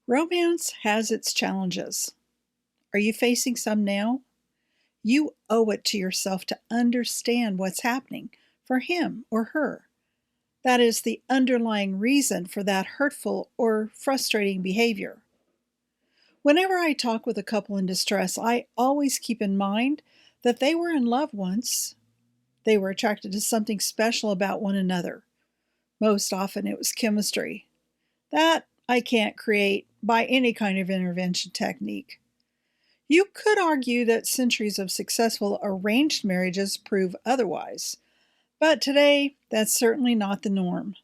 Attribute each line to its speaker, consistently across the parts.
Speaker 1: Romance has its challenges. Are you facing some now? You owe it to yourself to understand what's happening for him or her. That is the underlying reason for that hurtful or frustrating behavior. Whenever I talk with a couple in distress, I always keep in mind that they were in love once. They were attracted to something special about one another. Most often it was chemistry. That I can't create by any kind of intervention technique. You could argue that centuries of successful arranged marriages prove otherwise, but today that's certainly not the norm.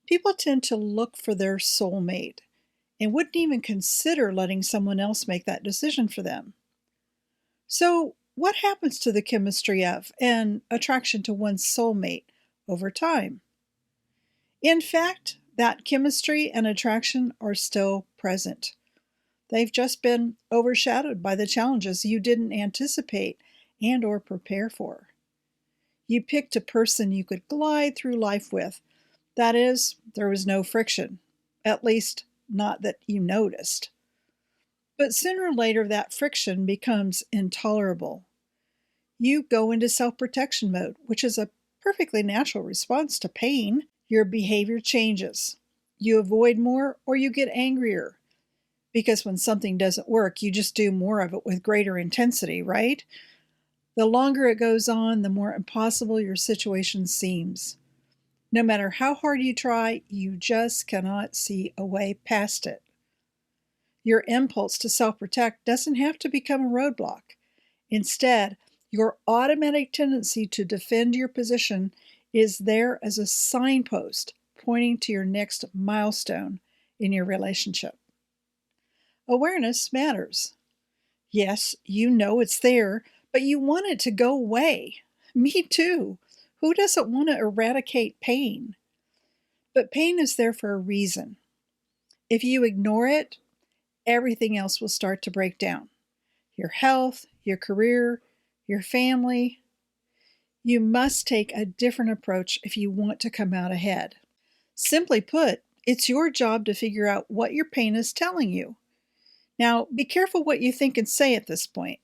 Speaker 1: People tend to look for their soulmate and wouldn't even consider letting someone else make that decision for them. So, what happens to the chemistry of and attraction to one's soulmate over time? In fact, that chemistry and attraction are still present. They've just been overshadowed by the challenges you didn't anticipate and or prepare for. You picked a person you could glide through life with. That is, there was no friction, at least not that you noticed. But sooner or later, that friction becomes intolerable. You go into self-protection mode, which is a perfectly natural response to pain. Your behavior changes. You avoid more or you get angrier. Because when something doesn't work, you just do more of it with greater intensity, right? The longer it goes on, the more impossible your situation seems. No matter how hard you try, you just cannot see a way past it. Your impulse to self-protect doesn't have to become a roadblock. Instead, your automatic tendency to defend your position is there as a signpost pointing to your next milestone in your relationship. Awareness matters. Yes, you know it's there, but you want it to go away. Me too. Who doesn't want to eradicate pain? But pain is there for a reason. If you ignore it, everything else will start to break down. Your health, your career, your family. You must take a different approach if you want to come out ahead. Simply put, it's your job to figure out what your pain is telling you. Now, be careful what you think and say at this point.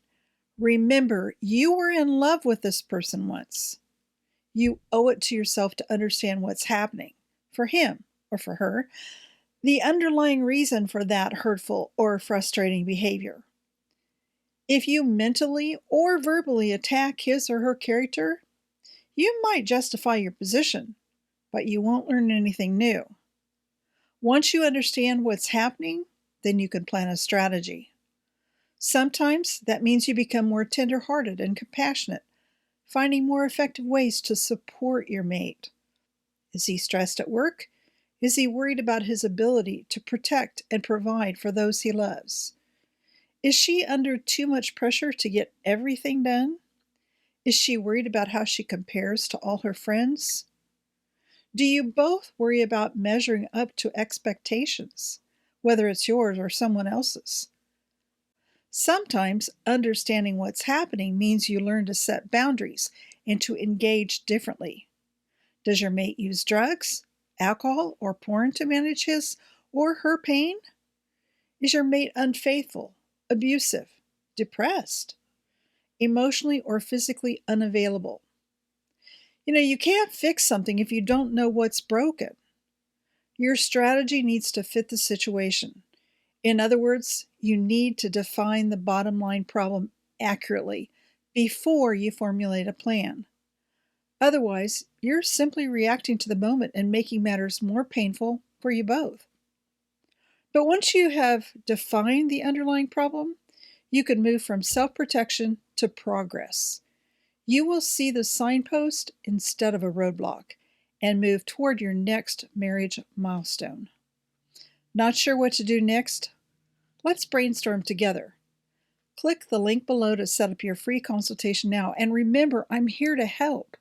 Speaker 1: Remember, you were in love with this person once. You owe it to yourself to understand what's happening for him or for her, the underlying reason for that hurtful or frustrating behavior. If you mentally or verbally attack his or her character, you might justify your position, but you won't learn anything new. Once you understand what's happening, then you can plan a strategy. Sometimes that means you become more tender-hearted and compassionate, finding more effective ways to support your mate. Is he stressed at work? Is he worried about his ability to protect and provide for those he loves? Is she under too much pressure to get everything done? Is she worried about how she compares to all her friends? Do you both worry about measuring up to expectations, whether it's yours or someone else's? Sometimes understanding what's happening means you learn to set boundaries and to engage differently. Does your mate use drugs, alcohol, or porn to manage his or her pain? Is your mate unfaithful, abusive, depressed, emotionally or physically unavailable? You can't fix something if you don't know what's broken. Your strategy needs to fit the situation. In other words, you need to define the bottom line problem accurately before you formulate a plan. Otherwise, you're simply reacting to the moment and making matters more painful for you both. But once you have defined the underlying problem, you can move from self-protection to progress. You will see the signpost instead of a roadblock and move toward your next marriage milestone. Not sure what to do next? Let's brainstorm together. Click the link below to set up your free consultation now, and remember, I'm here to help.